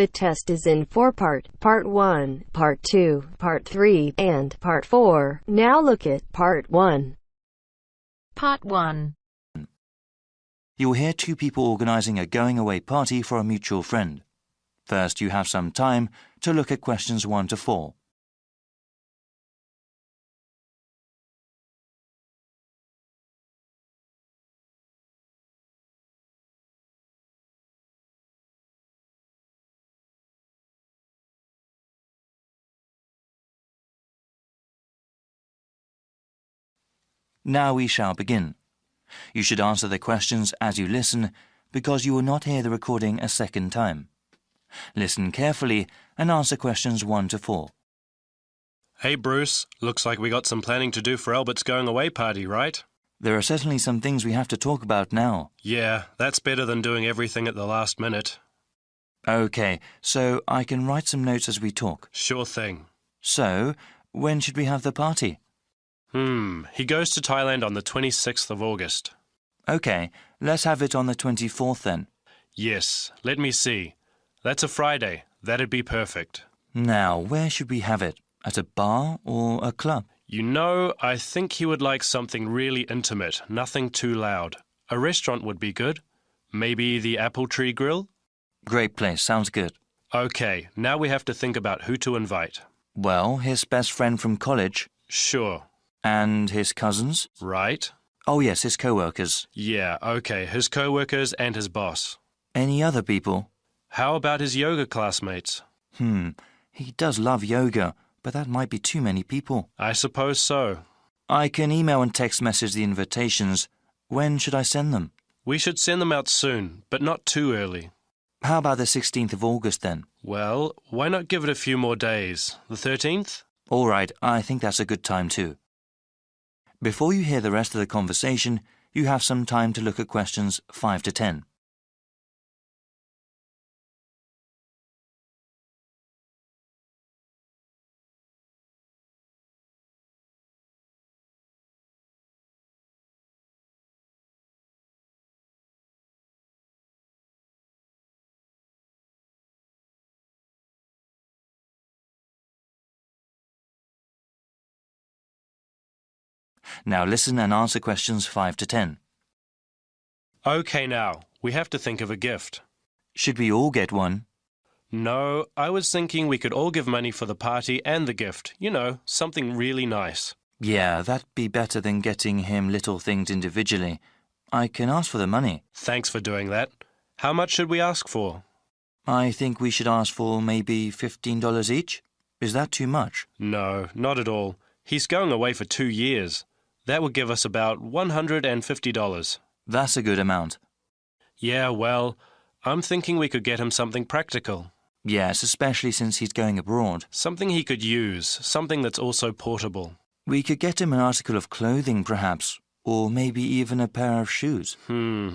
The test is in 4 parts: Part 1, Part 2, Part 3, and Part 4. Now look at Part 1. Part 1. You'll hear two people organising a going-away party for a mutual friend. First, you have some time to look at questions 1 to 4. Now we shall begin. You should answer the questions as you listen, because you will not hear the recording a second time. Listen carefully and answer questions 1 to 4. Hey Bruce, looks like we got some planning to do for Albert's going away party, right? There are certainly some things we have to talk about now. Yeah, that's better than doing everything at the last minute. OK, so I can write some notes as we talk. Sure thing. So, when should we have the party? He goes to Thailand on the 26th of August. OK, let's have it on the 24th then. Yes, let me see. That's a Friday. That'd be perfect. Now, where should we have it? At a bar or a club? You know, I think he would like something really intimate, nothing too loud. A restaurant would be good. Maybe the Apple Tree Grill? Great place, sounds good. OK, now we have to think about who to invite. Well, his best friend from college. Sure. And his cousins? Right. Oh yes, his co-workers. Yeah, OK, his co-workers and his boss. Any other people? How about his yoga classmates? He does love yoga, but that might be too many people. I suppose so. I can email and text message the invitations. When should I send them? We should send them out soon, but not too early. How about the 16th of August then? Well, why not give it a few more days? The 13th? All right, I think that's a good time too. Before you hear the rest of the conversation, you have some time to look at questions 5 to 10. Now listen and answer questions 5 to 10. OK now, we have to think of a gift. Should we all get one? No, I was thinking we could all give money for the party and the gift. You know, something really nice. Yeah, that'd be better than getting him little things individually. I can ask for the money. Thanks for doing that. How much should we ask for? I think we should ask for maybe $15 each. Is that too much? No, not at all. He's going away for 2 years. That would give us about $150. That's a good amount. Yeah, well, I'm thinking we could get him something practical. Yes, especially since he's going abroad. Something he could use, something that's also portable. We could get him an article of clothing, perhaps, or maybe even a pair of shoes.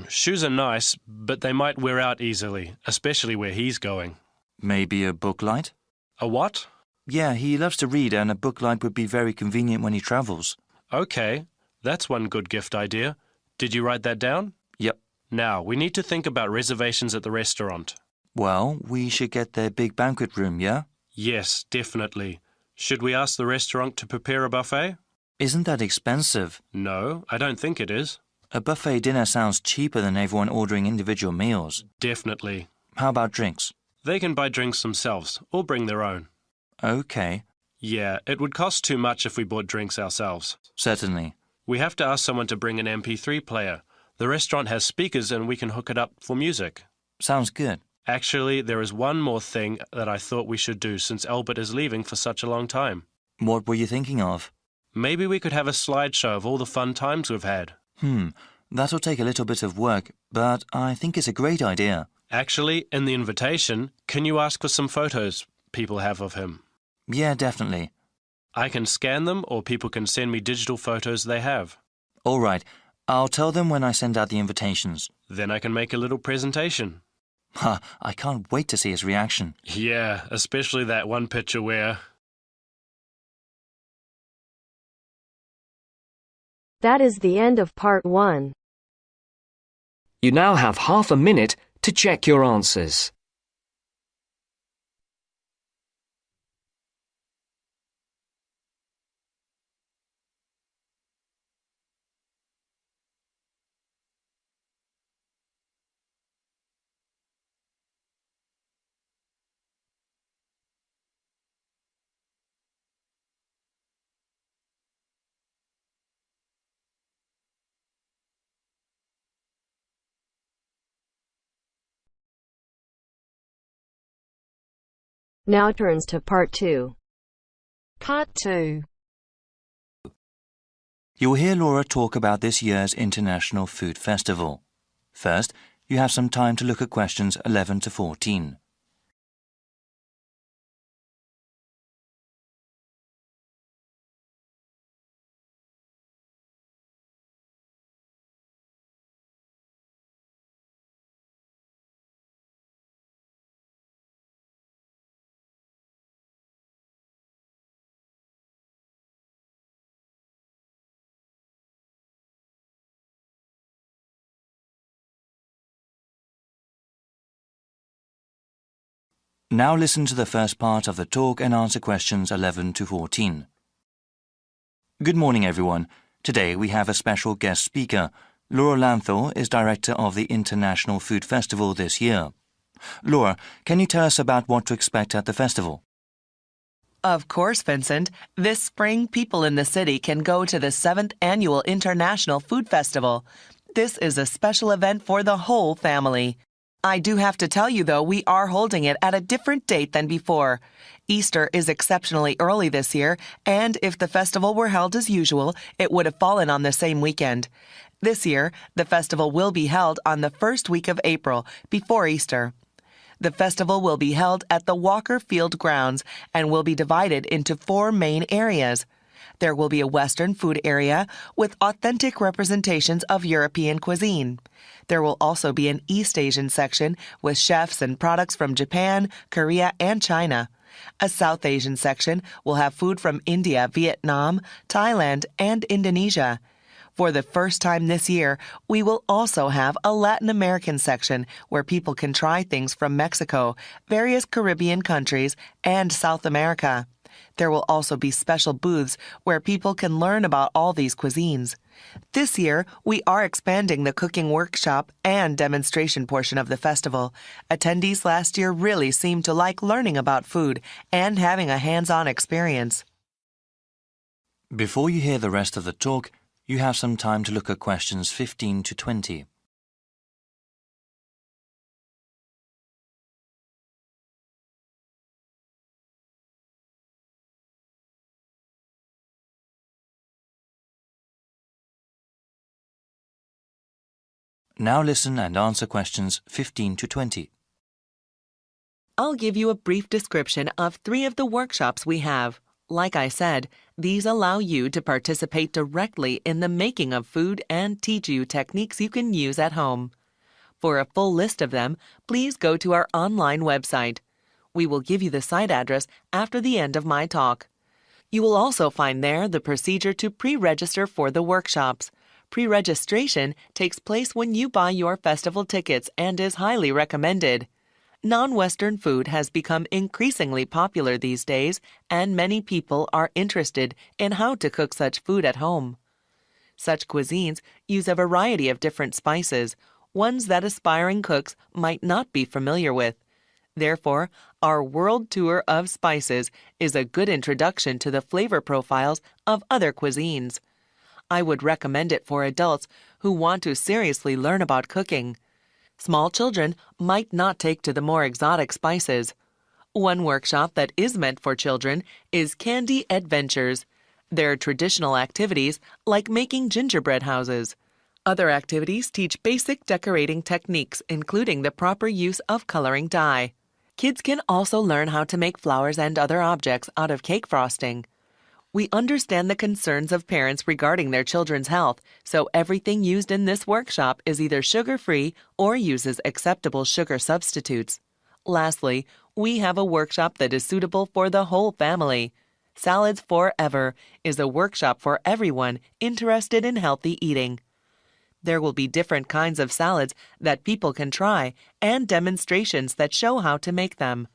Shoes are nice, but they might wear out easily, especially where he's going. Maybe a book light? A what? Yeah, he loves to read, and a book light would be very convenient when he travels. OK, that's one good gift idea. Did you write that down? Yep. Now, we need to think about reservations at the restaurant. Well, we should get their big banquet room, yeah? Yes, definitely. Should we ask the restaurant to prepare a buffet? Isn't that expensive? No, I don't think it is. A buffet dinner sounds cheaper than everyone ordering individual meals. Definitely. How about drinks? They can buy drinks themselves, or bring their own. OK. Yeah, it would cost too much if we bought drinks ourselves. Certainly. We have to ask someone to bring an MP3 player. The restaurant has speakers and we can hook it up for music. Sounds good. Actually, there is one more thing that I thought we should do since Albert is leaving for such a long time. What were you thinking of? Maybe we could have a slideshow of all the fun times we've had. That'll take a little bit of work, but I think it's a great idea. Actually, in the invitation, can you ask for some photos people have of him? Yeah, definitely. I can scan them or people can send me digital photos they have. All right. I'll tell them when I send out the invitations. Then I can make a little presentation. I can't wait to see his reaction. Yeah, especially that one picture where... That is the end of Part 1. You now have half a minute to check your answers. Now turns to Part 2. Part 2. You will hear Laura talk about this year's International Food Festival. First, you have some time to look at questions 11 to 14. Now listen to the first part of the talk and answer questions 11 to 14. Good morning, everyone. Today we have a special guest speaker. Laura Lanthor is director of the International Food Festival this year. Laura, can you tell us about what to expect at the festival? Of course, Vincent. This spring, people in the city can go to the 7th Annual International Food Festival. This is a special event for the whole family. I do have to tell you, though, we are holding it at a different date than before. Easter is exceptionally early this year, and if the festival were held as usual, it would have fallen on the same weekend. This year, the festival will be held on the first week of April, before Easter. The festival will be held at the Walker Field grounds and will be divided into 4 main areas. There will be a Western food area with authentic representations of European cuisine. There will also be an East Asian section with chefs and products from Japan, Korea, and China. A South Asian section will have food from India, Vietnam, Thailand, and Indonesia. For the first time this year, we will also have a Latin American section where people can try things from Mexico, various Caribbean countries, and South America. There will also be special booths where people can learn about all these cuisines. This year, we are expanding the cooking workshop and demonstration portion of the festival. Attendees last year really seemed to like learning about food and having a hands-on experience. Before you hear the rest of the talk, you have some time to look at questions 15 to 20. Now listen and answer questions 15 to 20. I'll give you a brief description of 3 of the workshops we have. Like I said, these allow you to participate directly in the making of food and teach you techniques you can use at home. For a full list of them, please go to our online website. We will give you the site address after the end of my talk. You will also find there the procedure to pre-register for the workshops. Pre-registration takes place when you buy your festival tickets and is highly recommended. Non-Western food has become increasingly popular these days, and many people are interested in how to cook such food at home. Such cuisines use a variety of different spices, ones that aspiring cooks might not be familiar with. Therefore, our world tour of spices is a good introduction to the flavor profiles of other cuisines. I would recommend it for adults who want to seriously learn about cooking. Small children might not take to the more exotic spices. One workshop that is meant for children is Candy Adventures. There are traditional activities like making gingerbread houses. Other activities teach basic decorating techniques, including the proper use of coloring dye. Kids can also learn how to make flowers and other objects out of cake frosting. We understand the concerns of parents regarding their children's health, so everything used in this workshop is either sugar-free or uses acceptable sugar substitutes. Lastly, we have a workshop that is suitable for the whole family. Salads Forever is a workshop for everyone interested in healthy eating. There will be different kinds of salads that people can try and demonstrations that show how to make them.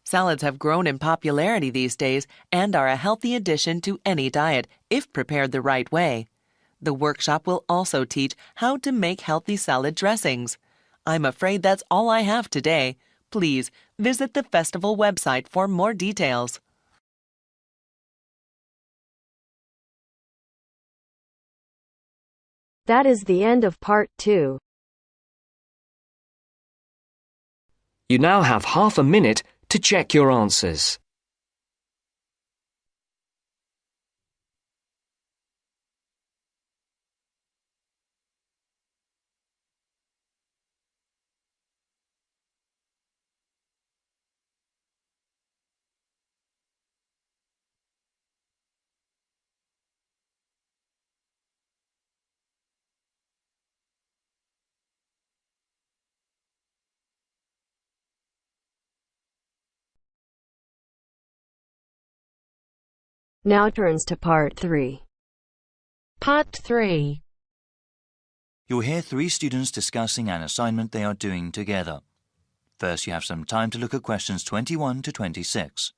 Salads have grown in popularity these days and are a healthy addition to any diet if prepared the right way. The workshop will also teach how to make healthy salad dressings. I'm afraid that's all I have today. Please visit the festival website for more details. That is the end of Part 2. You now have half a minute to check your answers. Now turns to Part 3. Part 3. You'll hear 3 students discussing an assignment they are doing together. First, you have some time to look at questions 21 to 26.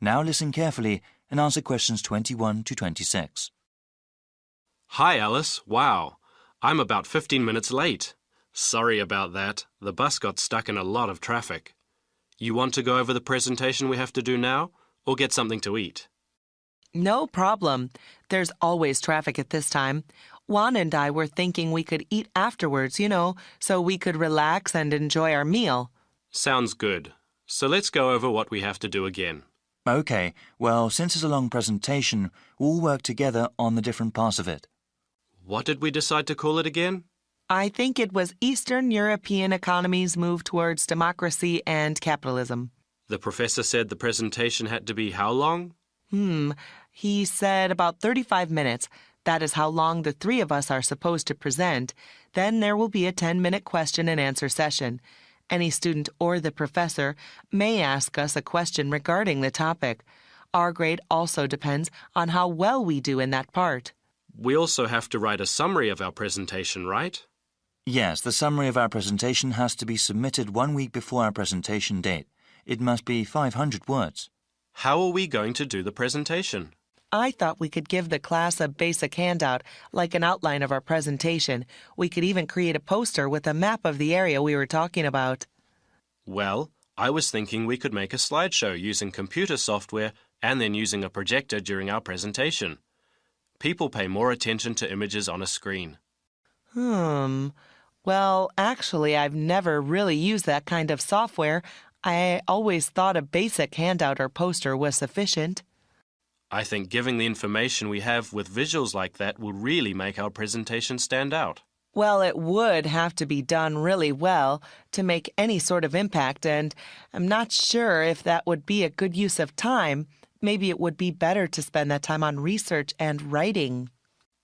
Now listen carefully and answer questions 21 to 26. Hi, Alice. Wow. I'm about 15 minutes late. Sorry about that. The bus got stuck in a lot of traffic. You want to go over the presentation we have to do now, or get something to eat? No problem. There's always traffic at this time. Juan and I were thinking we could eat afterwards, so we could relax and enjoy our meal. Sounds good. So let's go over what we have to do again. OK, well, since it's a long presentation, we'll work together on the different parts of it. What did we decide to call it again? I think it was Eastern European economies move towards democracy and capitalism. The professor said the presentation had to be how long? He said about 35 minutes. That is how long the 3 of us are supposed to present. Then there will be a 10-minute question and answer session. Any student or the professor may ask us a question regarding the topic. Our grade also depends on how well we do in that part. We also have to write a summary of our presentation, right? Yes, the summary of our presentation has to be submitted 1 week before our presentation date. It must be 500 words. How are we going to do the presentation? I thought we could give the class a basic handout, like an outline of our presentation. We could even create a poster with a map of the area we were talking about. Well, I was thinking we could make a slideshow using computer software and then using a projector during our presentation. People pay more attention to images on a screen. Well, actually, I've never really used that kind of software. I always thought a basic handout or poster was sufficient. I think giving the information we have with visuals like that will really make our presentation stand out. Well, it would have to be done really well to make any sort of impact, and I'm not sure if that would be a good use of time. Maybe it would be better to spend that time on research and writing.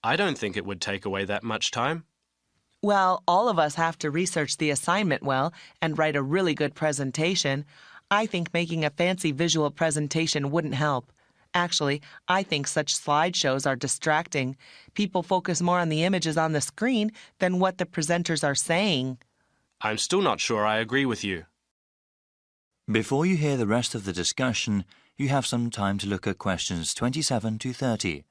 I don't think it would take away that much time. Well, all of us have to research the assignment well and write a really good presentation. I think making a fancy visual presentation wouldn't help. Actually, I think such slideshows are distracting. People focus more on the images on the screen than what the presenters are saying. I'm still not sure I agree with you. Before you hear the rest of the discussion, you have some time to look at questions 27 to 30.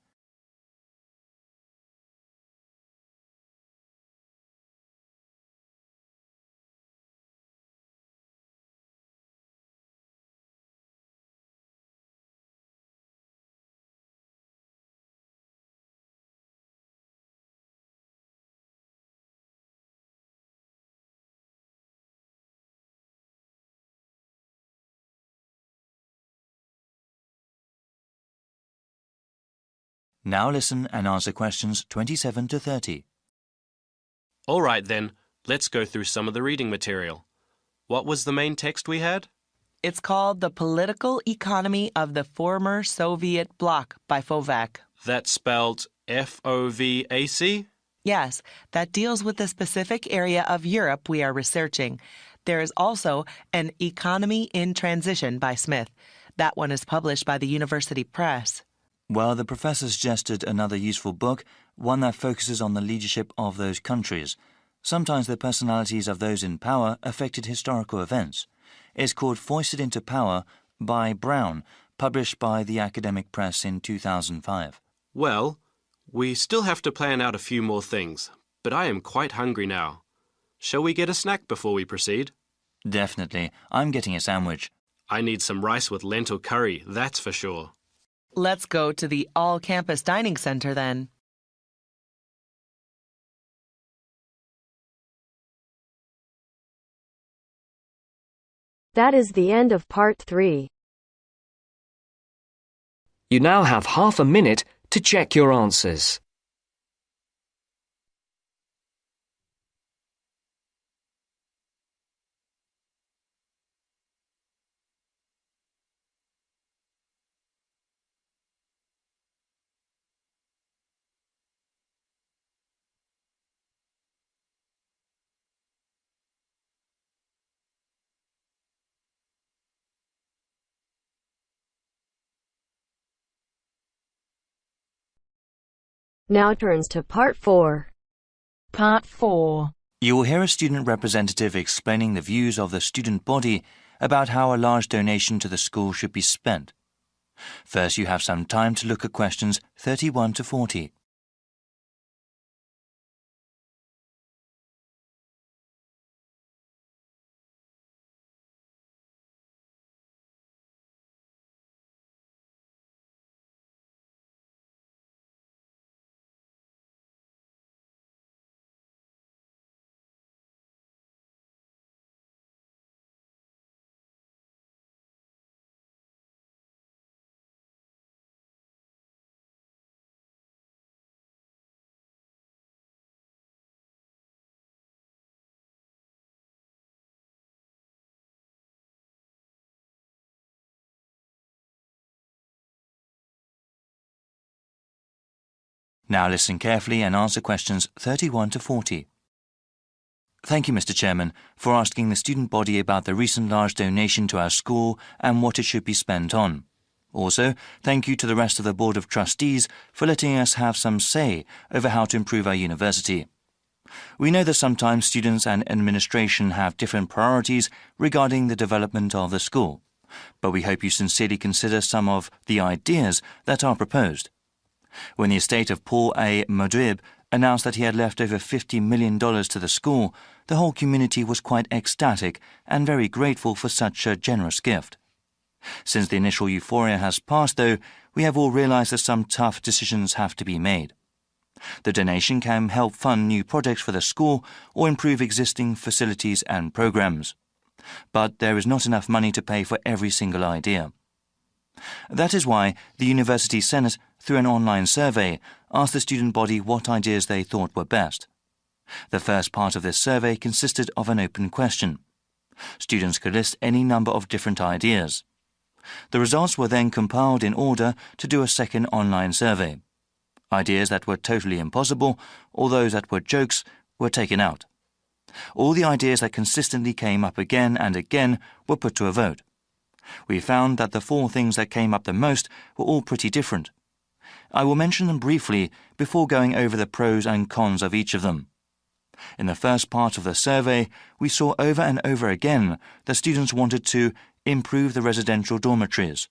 Now listen and answer questions 27 to 30. All right then, let's go through some of the reading material. What was the main text we had? It's called The Political Economy of the Former Soviet Bloc by Fovac. That's spelled F-O-V-A-C? Yes, that deals with the specific area of Europe we are researching. There is also An Economy in Transition by Smith. That one is published by the University Press. Well, the professor suggested another useful book, one that focuses on the leadership of those countries. Sometimes the personalities of those in power affected historical events. It's called Foisted into Power by Brown, published by the Academic Press in 2005. Well, We still have to plan out a few more things, but I am quite hungry now. Shall we get a snack before we proceed? Definitely. I'm getting a sandwich. I need some rice with lentil curry, that's for sure. Let's go to the all-campus dining center then. That is the end of part 3. You now have half a minute to check your answers. Now turns to part 4. Part 4. You will hear a student representative explaining the views of the student body about how a large donation to the school should be spent. First, you have some time to look at questions 31 to 40. Now listen carefully and answer questions 31 to 40. Thank you, Mr. Chairman, for asking the student body about the recent large donation to our school and what it should be spent on. Also, thank you to the rest of the Board of Trustees for letting us have some say over how to improve our university. We know that sometimes students and administration have different priorities regarding the development of the school, but we hope you sincerely consider some of the ideas that are proposed. When the estate of Paul A. Modrib announced that he had left over $50 million to the school, the whole community was quite ecstatic and very grateful for such a generous gift. Since the initial euphoria has passed, though, we have all realized that some tough decisions have to be made. The donation can help fund new projects for the school or improve existing facilities and programs. But there is not enough money to pay for every single idea. That is why the University Senate, through an online survey, asked the student body what ideas they thought were best. The first part of this survey consisted of an open question. Students could list any number of different ideas. The results were then compiled in order to do a second online survey. Ideas that were totally impossible, or those that were jokes, were taken out. All the ideas that consistently came up again and again were put to a vote. We found that the 4 things that came up the most were all pretty different. I will mention them briefly before going over the pros and cons of each of them. In the first part of the survey, we saw over and over again that students wanted to improve the residential dormitories,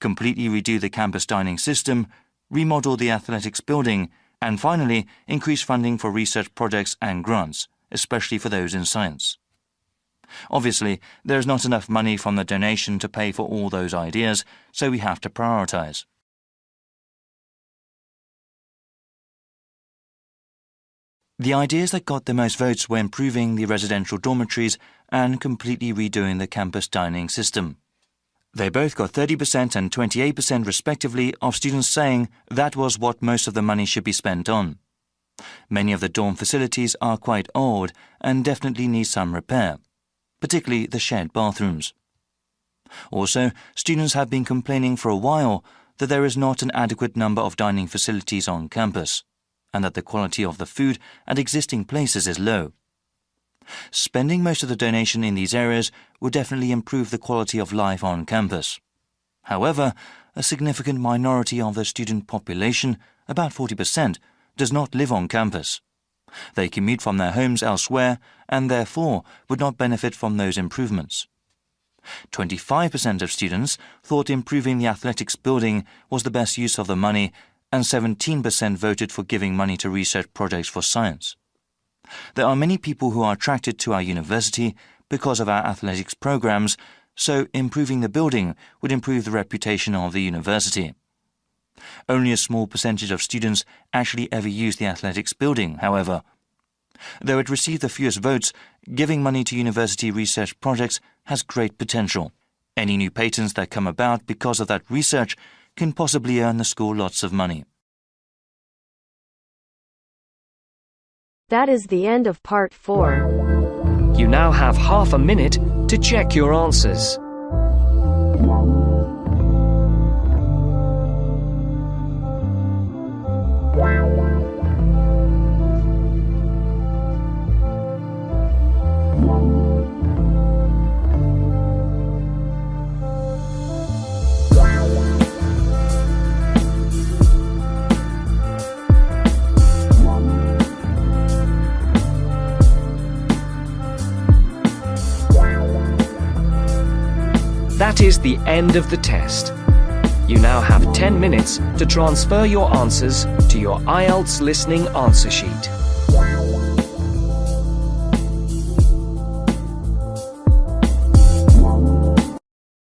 completely redo the campus dining system, remodel the athletics building, and finally increase funding for research projects and grants, especially for those in science. Obviously, there is not enough money from the donation to pay for all those ideas, so we have to prioritize. The ideas that got the most votes were improving the residential dormitories and completely redoing the campus dining system. They both got 30% and 28% respectively of students saying that was what most of the money should be spent on. Many of the dorm facilities are quite old and definitely need some repair, particularly the shared bathrooms. Also, students have been complaining for a while that there is not an adequate number of dining facilities on campus, and that the quality of the food at existing places is low. Spending most of the donation in these areas would definitely improve the quality of life on campus. However, a significant minority of the student population, about 40%, does not live on campus. They commute from their homes elsewhere and therefore would not benefit from those improvements. 25% of students thought improving the athletics building was the best use of the money, and 17% voted for giving money to research projects for science. There are many people who are attracted to our university because of our athletics programs, so improving the building would improve the reputation of the university. Only a small percentage of students actually ever use the athletics building, however. Though it received the fewest votes, giving money to university research projects has great potential. Any new patents that come about because of that research can possibly earn the school lots of money. That is the end of part 4. You now have half a minute to check your answers. That is the end of the test. You now have 10 minutes to transfer your answers to your Ielts listening answer sheet.